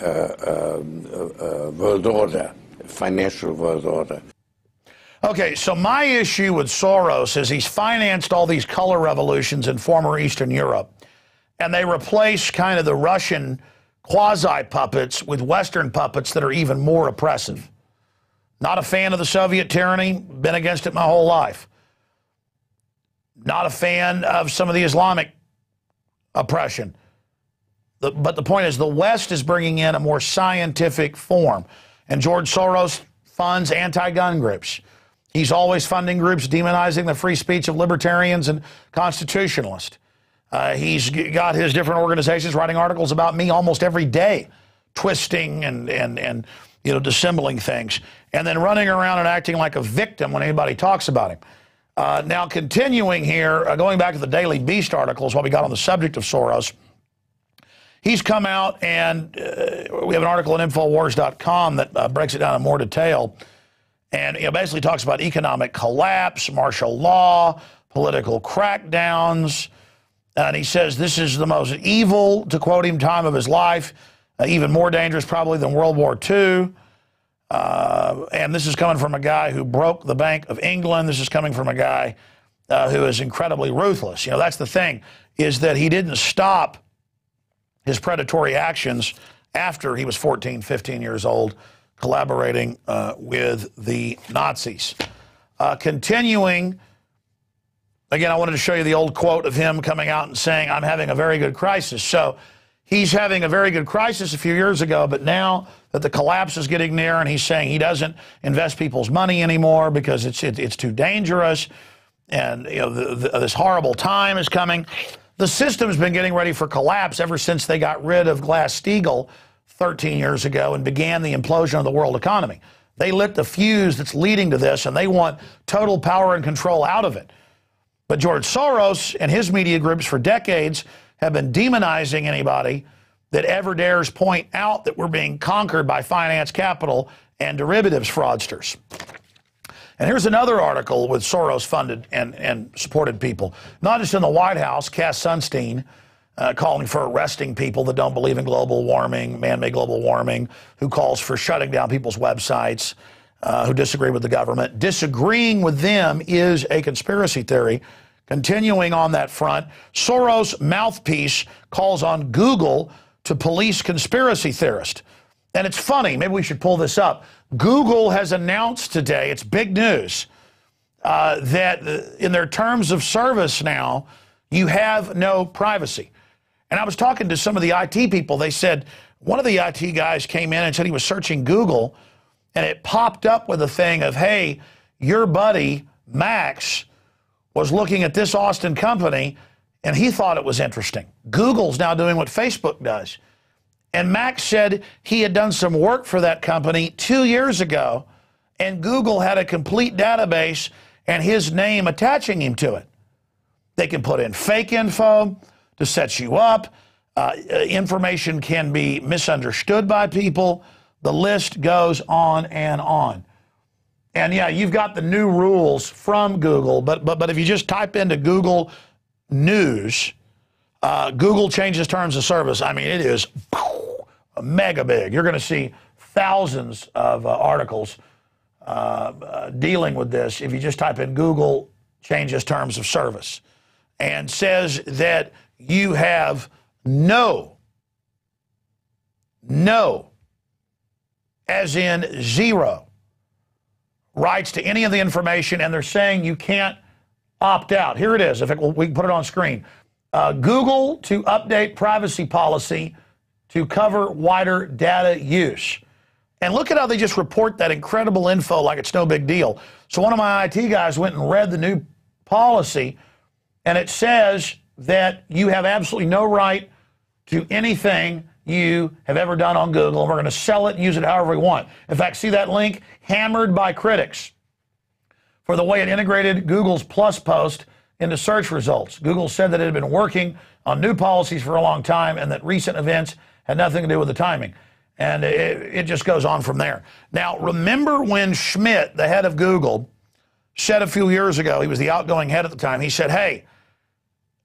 world order, financial world order. Okay, so my issue with Soros is he's financed all these color revolutions in former Eastern Europe, and they replace kind of the Russian quasi-puppets with Western puppets that are even more oppressive. Not a fan of the Soviet tyranny, been against it my whole life. Not a fan of some of the Islamic oppression. But the point is, the West is bringing in a more scientific form. And George Soros funds anti-gun groups. He's always funding groups demonizing the free speech of libertarians and constitutionalists. He's got his different organizations writing articles about me almost every day, twisting and you know, dissembling things, and then running around and acting like a victim when anybody talks about him. Now, continuing here, going back to the Daily Beast articles, while we got on the subject of Soros, he's come out, and we have an article on INFOWARS.com that breaks it down in more detail, and basically talks about economic collapse, martial law, political crackdowns, and he says this is the most evil, to quote him, time of his life, even more dangerous probably than World War II. And this is coming from a guy who broke the Bank of England. This is coming from a guy who is incredibly ruthless. You know, that's the thing, is that he didn't stop his predatory actions after he was 14, 15 years old, collaborating with the Nazis. Continuing, again, I wanted to show you the old quote of him coming out and saying, I'm having a very good crisis. So he's having a very good crisis a few years ago, but now that the collapse is getting near, and he's saying he doesn't invest people's money anymore because it's too dangerous, and you know this horrible time is coming. The system's been getting ready for collapse ever since they got rid of Glass-Steagall 13 years ago and began the implosion of the world economy. They lit the fuse that's leading to this, and they want total power and control out of it. But George Soros and his media groups for decades have been demonizing anybody that ever dares point out that we're being conquered by finance capital and derivatives fraudsters. And here's another article with Soros-funded and supported people, not just in the White House. Cass Sunstein calling for arresting people that don't believe in global warming, man-made global warming, who calls for shutting down people's websites, who disagree with the government. Disagreeing with them is a conspiracy theory. Continuing on that front, Soros' mouthpiece calls on Google to police conspiracy theorists. And it's funny, maybe we should pull this up. Google has announced today, it's big news, that in their terms of service now, you have no privacy. And I was talking to some of the IT people. They said, one of the IT guys came in and said he was searching Google, and it popped up with a thing of, hey, your buddy, Max, was looking at this Austin company, and he thought it was interesting. Google's now doing what Facebook does. And Max said he had done some work for that company 2 years ago, and Google had a complete database and his name attaching him to it. They can put in fake info to set you up. Information can be misunderstood by people. The list goes on and on. And yeah, you've got the new rules from Google, but if you just type into Google News, Google changes terms of service. I mean, it is mega big. You're going to see thousands of articles dealing with this if you just type in Google changes terms of service, and says that you have no, as in zero, rights to any of the information, and they're saying you can't opt out. Here it is. We can put it on screen. Google to update privacy policy to cover wider data use. And look at how they just report that incredible info like it's no big deal. So one of my IT guys went and read the new policy, and it says that you have absolutely no right to anything you have ever done on Google, and we're going to sell it and use it however we want. In fact, see that link? Hammered by critics for the way it integrated Google's Plus post into search results. Google said that it had been working on new policies for a long time and that recent events had nothing to do with the timing. And it just goes on from there. Now, remember when Schmidt, the head of Google, said a few years ago, he was the outgoing head at the time, he said, hey,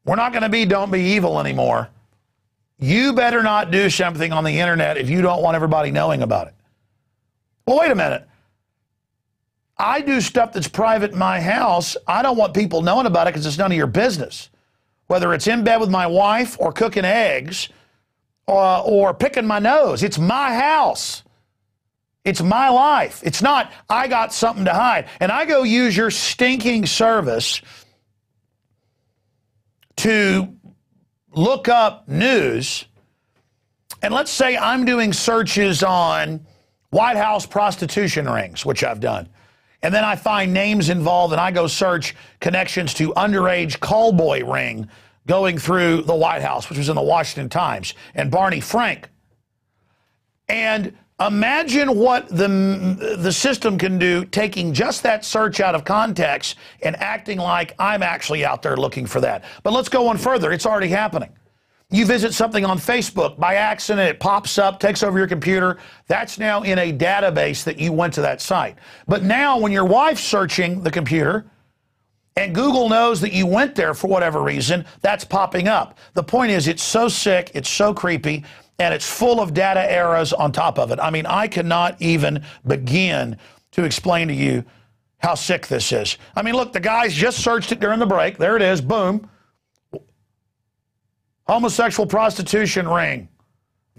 we're not going to be don't be evil anymore. You better not do something on the internet if you don't want everybody knowing about it. Well, wait a minute. I do stuff that's private in my house. I don't want people knowing about it because it's none of your business. Whether it's in bed with my wife or cooking eggs or picking my nose. It's my house. It's my life. It's not, I got something to hide. And I go use your stinking service to look up news. And let's say I'm doing searches on White House prostitution rings, which I've done. And then I find names involved and I go search connections to underage callboy ring going through the White House, which was in the Washington Times, and Barney Frank. And imagine what the system can do taking just that search out of context and acting like I'm actually out there looking for that. But let's go one further. It's already happening. You visit something on Facebook, by accident, it pops up, takes over your computer. That's now in a database that you went to that site. But now when your wife's searching the computer and Google knows that you went there for whatever reason, that's popping up. The point is, it's so sick, it's so creepy, and it's full of data errors on top of it. I mean, I cannot even begin to explain to you how sick this is. I mean, look, the guys just searched it during the break. There it is, boom. Homosexual prostitution ring,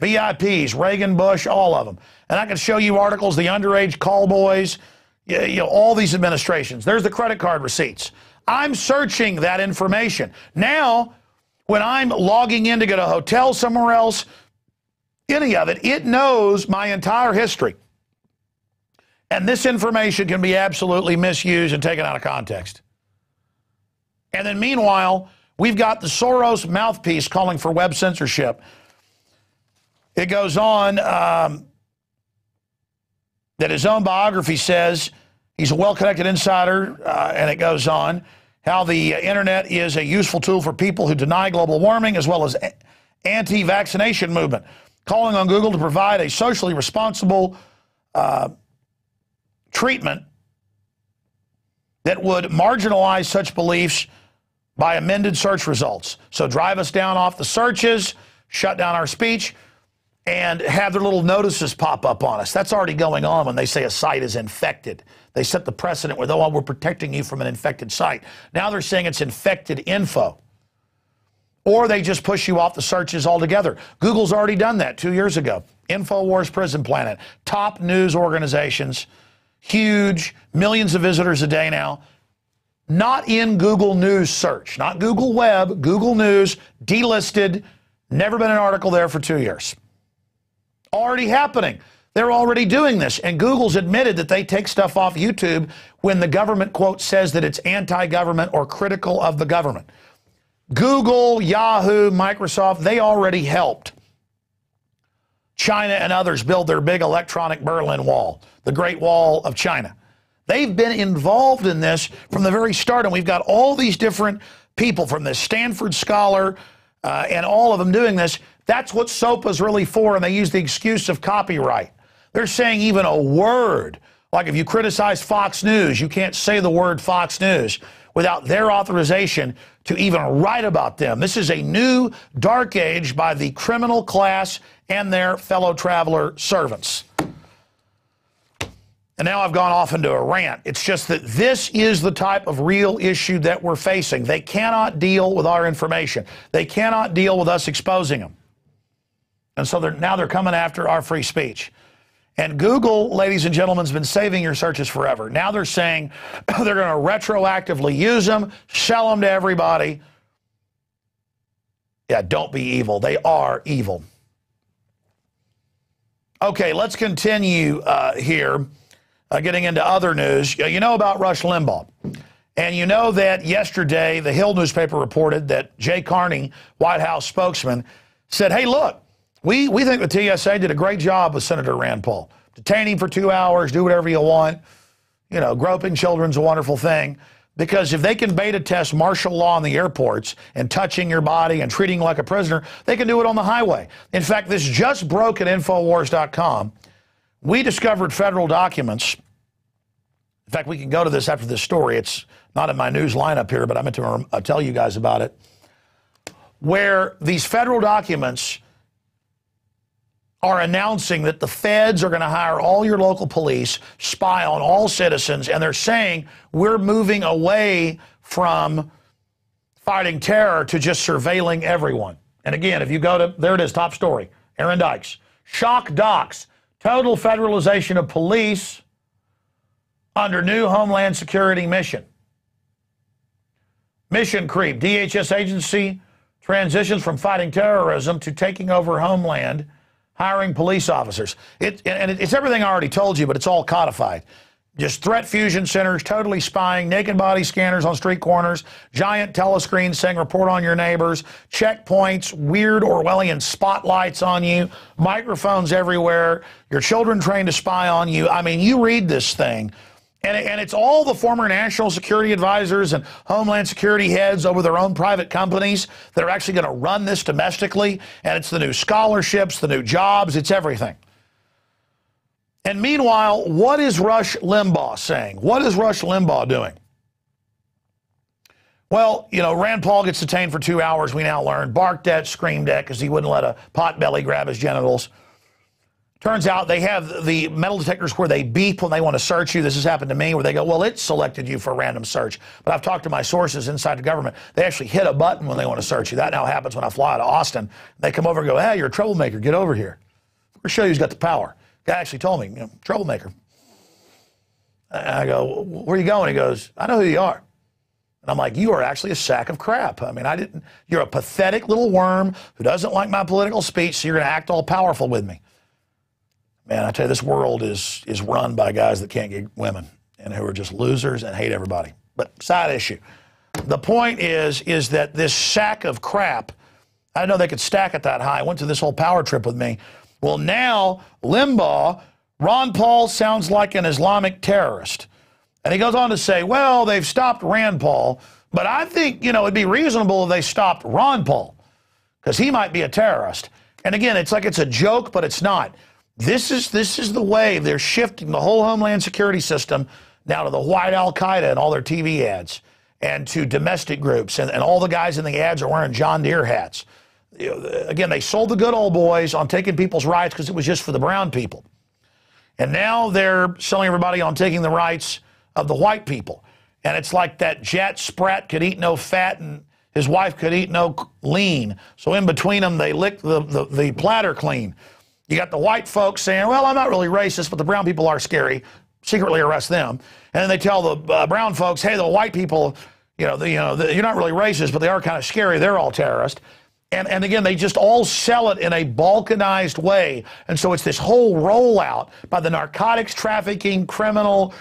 VIPs, Reagan, Bush, all of them. And I can show you articles, the underage call boys, you know, all these administrations. There's the credit card receipts. I'm searching that information. Now, when I'm logging in to get a hotel somewhere else, any of it, it knows my entire history. And this information can be absolutely misused and taken out of context. And then meanwhile, we've got the Soros mouthpiece calling for web censorship. It goes on that his own biography says he's a well-connected insider, and it goes on how the internet is a useful tool for people who deny global warming as well as anti-vaccination movement, calling on Google to provide a socially responsible treatment that would marginalize such beliefs by amended search results. So drive us down off the searches, shut down our speech, and have their little notices pop up on us. That's already going on when they say a site is infected. They set the precedent with, oh, we're protecting you from an infected site. Now they're saying it's infected info. Or they just push you off the searches altogether. Google's already done that 2 years ago. INFOWARS, Prison Planet, top news organizations, huge, millions of visitors a day now. Not in Google News search, not Google Web, Google News, delisted, never been an article there for 2 years. Already happening. They're already doing this. And Google's admitted that they take stuff off YouTube when the government, quote, says that it's anti-government or critical of the government. Google, Yahoo, Microsoft, they already helped China and others build their big electronic Berlin Wall, the Great Wall of China. They've been involved in this from the very start, and we've got all these different people from this Stanford scholar and all of them doing this. That's what SOPA's really for, and they use the excuse of copyright. They're saying even a word, like if you criticize Fox News, you can't say the word Fox News without their authorization to even write about them. This is a new dark age by the criminal class and their fellow traveler servants. And now I've gone off into a rant. It's just that this is the type of real issue that we're facing. They cannot deal with our information. They cannot deal with us exposing them. And so now they're coming after our free speech. And Google, ladies and gentlemen, has been saving your searches forever. Now they're saying they're going to retroactively use them, sell them to everybody. Yeah, don't be evil. They are evil. Okay, let's continue here. Getting into other news, you know about Rush Limbaugh. And you know that yesterday, the Hill newspaper reported that Jay Carney, White House spokesman, said, hey, look, we think the TSA did a great job with Senator Rand Paul. Detain him for 2 hours, do whatever you want. You know, groping children's a wonderful thing. Because if they can beta test martial law in the airports and touching your body and treating you like a prisoner, they can do it on the highway. In fact, this just broke at INFOWARS.com. We discovered federal documents. In fact, we can go to this after this story. It's not in my news lineup here, but I meant to tell you guys about it. Where these federal documents are announcing that the feds are going to hire all your local police, spy on all citizens, and they're saying we're moving away from fighting terror to just surveilling everyone. And again, if you go to, there it is, top story, Aaron Dykes. Shock docs, total federalization of police under new Homeland Security mission. Mission creep, DHS agency transitions from fighting terrorism to taking over Homeland, hiring police officers. It's everything I already told you, but it's all codified. Just threat fusion centers, totally spying, naked body scanners on street corners, giant telescreens saying report on your neighbors, checkpoints, weird Orwellian spotlights on you, microphones everywhere, your children trained to spy on you. I mean, you read this thing, and it's all the former national security advisors and Homeland Security heads over their own private companies that are actually going to run this domestically, and it's the new scholarships, the new jobs, it's everything. And meanwhile, what is Rush Limbaugh saying? What is Rush Limbaugh doing? Well, you know, Rand Paul gets detained for 2 hours, we now learn, barked at, screamed at, because he wouldn't let a potbelly grab his genitals. Turns out they have the metal detectors where they beep when they want to search you. This has happened to me, where they go, well, it selected you for a random search. But I've talked to my sources inside the government. They actually hit a button when they want to search you. That now happens when I fly to Austin. They come over and go, hey, you're a troublemaker. Get over here. We'll show you who's got the power. Guy actually told me, you know, troublemaker. And I go, where are you going? He goes, I know who you are. And I'm like, you are actually a sack of crap. I mean, you're a pathetic little worm who doesn't like my political speech, so you're going to act all powerful with me. Man, I tell you, this world is run by guys that can't get women and who are just losers and hate everybody. But side issue. The point is that this sack of crap, I didn't know they could stack it that high. I went through this whole power trip with me. Well, now Limbaugh, Ron Paul sounds like an Islamic terrorist. And he goes on to say, well, they've stopped Rand Paul, but I think, you know, it'd be reasonable if they stopped Ron Paul, because he might be a terrorist. And again, it's like it's a joke, but it's not. This is the way they're shifting the whole Homeland Security system now to the white Al-Qaeda and all their TV ads, and to domestic groups, and all the guys in the ads are wearing John Deere hats. Again, they sold the good old boys on taking people's rights because it was just for the brown people. And now they're selling everybody on taking the rights of the white people. And it's like that Jet Sprat could eat no fat and his wife could eat no lean. So in between them, they lick the platter clean. You got the white folks saying, well, I'm not really racist, but the brown people are scary. Secretly arrest them. And then they tell the brown folks, hey, the white people, you're not really racist, but they are kind of scary. They're all terrorists. And again, they just all sell it in a balkanized way. And so it's this whole rollout by the narcotics trafficking, criminal,